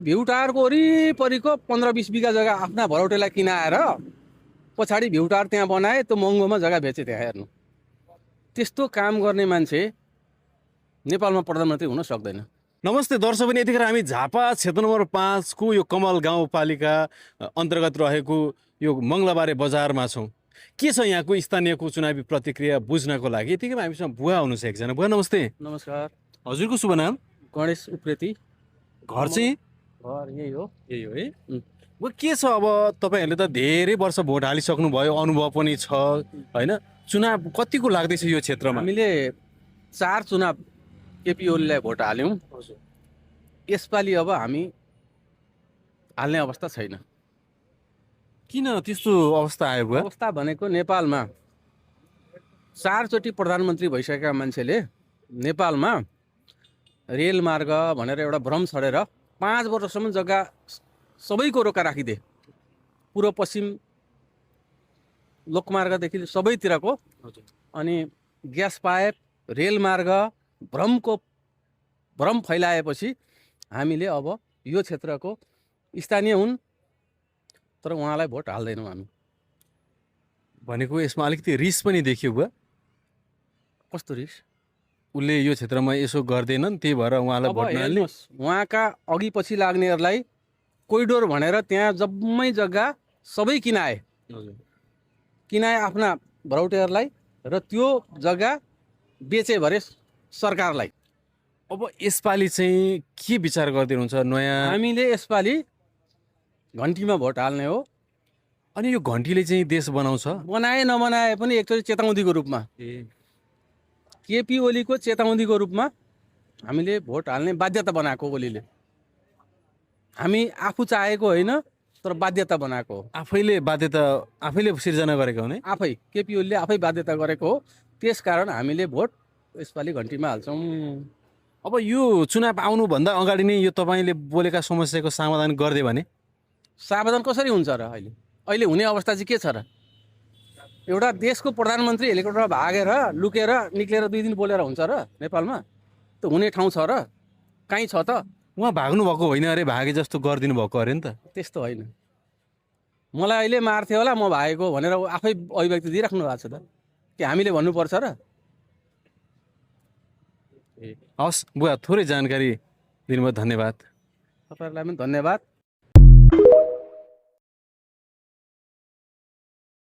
भ्युटारको वरिपरिको 15-20 बिघा जग्गा आफ्ना भरौटेलाई किनाएर पछाडि भ्युटार त्यहाँ बनाए, त्यो महँगोमा जग्गा बेचे। त्यहाँ हेर्नु, त्यस्तो काम गर्ने मान्छे नेपालमा प्रधानमन्त्री हुन सक्दैन। नमस्ते दर्शक, पनि यतिखेर हामी झापा क्षेत्र नम्बर 5 को यो कमल गाउँपालिका अन्तर्गत रहेको यो मङ्गलबारे बजारमा छौँ। के छ यहाँको स्थानीयको चुनावी प्रतिक्रिया बुझ्नको लागि यतिकैमा हामीसँग बुवा हुनुहुन्छ एकजना। बुवा नमस्ते। नमस्कार। हजुरको शुभ नाम? गणेश उप्रेती। घर चाहिँ? घर यही हो। यही हो है। बुवा के छ, अब तपाईँहरूले त धेरै वर्ष भोट हालिसक्नुभयो, अनुभव पनि छ होइन? चुनाव कतिको लाग्दैछ यो क्षेत्रमा? हामीले 4 चुनाव केपी ओलीलाई भोट हाल्यौँ। यसपालि अब हामी हाल्ने अवस्था छैन। किन त्यस्तो अवस्था आयो बुवा? अवस्था भनेको नेपालमा 4 चोटि प्रधानमन्त्री भइसकेका मान्छेले नेपालमा रेलमार्ग भनेर एउटा भ्रम छडेर 5 वर्षसम्म जग्गा सबैको रोका राखिदिए। पूर्व पश्चिम लोकमार्गदेखि सबैतिरको। अनि ग्यास पाइप, रेलमार्ग, भ्रम फैलाएपछि हामीले अब यो क्षेत्रको स्थानीय हुन् तर उहाँलाई भोट हाल्दैनौँ हामी। भनेको यसमा अलिकति रिस पनि देखियो बुवा। कस्तो रिस? उसले यो क्षेत्रमा यसो गर्दैनन्, त्यही भएर उहाँलाई भोट नहाल्ने। उहाँका अघि पछि लाग्नेहरूलाई कोरिडोर भनेर त्यहाँ जम्मै जग्गा सबै किनाए आफ्ना भरौटेहरूलाई, र त्यो जग्गा बेचे भरे सरकारलाई। अब यसपालि चाहिँ के विचार गर्दै हुनुहुन्छ? नयाँ हामीले यसपालि घन्टीमा भोट हाल्ने हो। अनि यो घन्टीले चाहिँ देश बनाउँछ? बनाए नबनाए पनि एकचोटि चेतावनीको रूपमा, केपी ओलीको चेतावनीको रूपमा हामीले भोट हाल्ने बाध्यता बनाएको ओलीले। हामी आफू चाहेको होइन, तर बाध्यता बनाएको हो। आफैले सिर्जना गरेको हो नि? आफै केपी ओलीले आफै बाध्यता गरेको हो। त्यसकारण हामीले भोट यसपालि घन्टीमा हाल्छौँ। अब यो चुनाव आउनुभन्दा अगाडि नै यो तपाईँले बोलेका समस्याको समाधान गरिदियो भने? समाधान कसरी हुन्छ र? अहिले हुने अवस्था चाहिँ के छ र? एउटा देशको प्रधानमन्त्री हेलिकप्टरमा भागेर लुकेर निक्लेर 2 दिन बोलेर हुन्छ र नेपालमा? त हुने ठाउँ छ र? कहीँ छ त? उहाँ भाग्नु भएको होइन अरे, भागे जस्तो गरिदिनु भएको अरे नि त। त्यस्तो होइन। मलाई अहिले मार्थ्यो होला म भागेको भनेर आफै अभिव्यक्ति दिइराख्नु भएको छ त, कि हामीले भन्नुपर्छ र? हस् बुवा, थोरै जानकारी दिनुभयो, धन्यवाद। तपाईँहरूलाई पनि धन्यवाद।